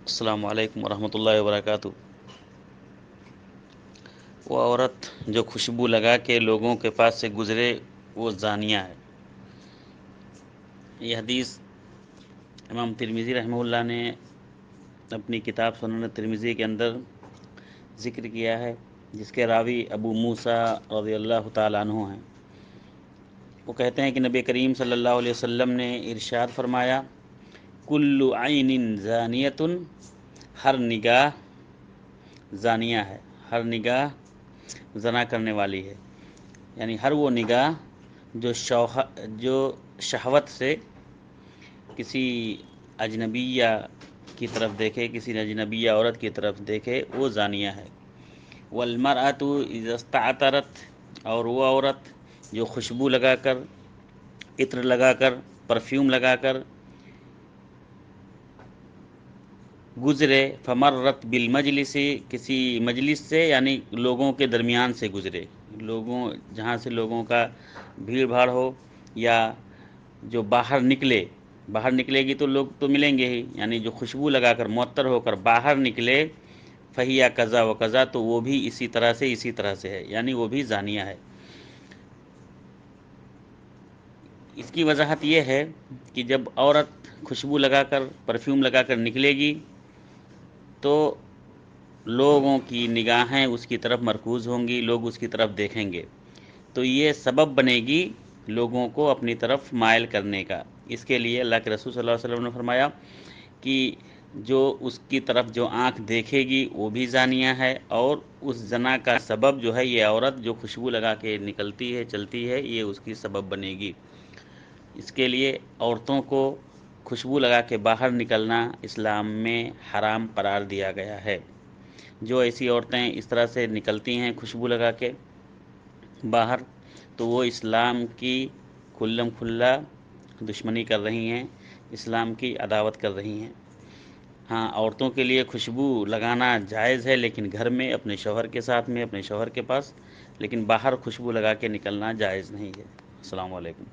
السلام علیکم ورحمۃ اللہ وبرکاتہ۔ وہ عورت جو خوشبو لگا کے لوگوں کے پاس سے گزرے وہ زانیہ ہے۔ یہ حدیث امام ترمذی رحمہ اللہ نے اپنی کتاب سنن ترمذی کے اندر ذکر کیا ہے، جس کے راوی ابو موسیٰ رضی اللہ تعالیٰ عنہ ہیں۔ وہ کہتے ہیں کہ نبی کریم صلی اللہ علیہ وسلم نے ارشاد فرمایا، کل عین زانیۃ، ہر نگاہ زانیہ ہے، ہر نگاہ زنا کرنے والی ہے۔ یعنی ہر وہ نگاہ جو شہوت سے کسی اجنبیہ کی طرف دیکھے، کسی اجنبیہ عورت کی طرف دیکھے، وہ زانیہ ہے۔ والمرأۃ اذا استعطرت، اور وہ عورت جو خوشبو لگا کر، عطر لگا کر، پرفیوم لگا کر گزرے، فمرت بالمجلس، کسی مجلس سے یعنی لوگوں کے درمیان سے گزرے، جہاں سے لوگوں کا بھیڑ بھاڑ ہو، یا جو باہر نکلے گی تو لوگ تو ملیں گے ہی، یعنی جو خوشبو لگا کر معطر ہو کر باہر نکلے، فہیہ کذا و کذا، تو وہ بھی اسی طرح سے ہے، یعنی وہ بھی زانیہ ہے۔ اس کی وضاحت یہ ہے کہ جب عورت خوشبو لگا کر، پرفیوم لگا کر نکلے گی تو لوگوں کی نگاہیں اس کی طرف مرکوز ہوں گی، لوگ اس کی طرف دیکھیں گے، تو یہ سبب بنے گی لوگوں کو اپنی طرف مائل کرنے کا۔ اس کے لیے اللہ کے رسول صلی اللہ علیہ وسلم نے فرمایا کہ جو اس کی طرف جو آنکھ دیکھے گی وہ بھی زانیہ ہے، اور اس زنا کا سبب جو ہے یہ عورت جو خوشبو لگا کے نکلتی ہے، چلتی ہے، یہ اس کی سبب بنے گی۔ اس کے لیے عورتوں کو خوشبو لگا کے باہر نکلنا اسلام میں حرام قرار دیا گیا ہے۔ جو ایسی عورتیں اس طرح سے نکلتی ہیں خوشبو لگا کے باہر، تو وہ اسلام کی کھلم کھلا دشمنی کر رہی ہیں، اسلام کی عداوت کر رہی ہیں۔ ہاں، عورتوں کے لیے خوشبو لگانا جائز ہے، لیکن گھر میں اپنے شوہر کے ساتھ میں، اپنے شوہر کے پاس، لیکن باہر خوشبو لگا کے نکلنا جائز نہیں ہے۔ السلام علیکم۔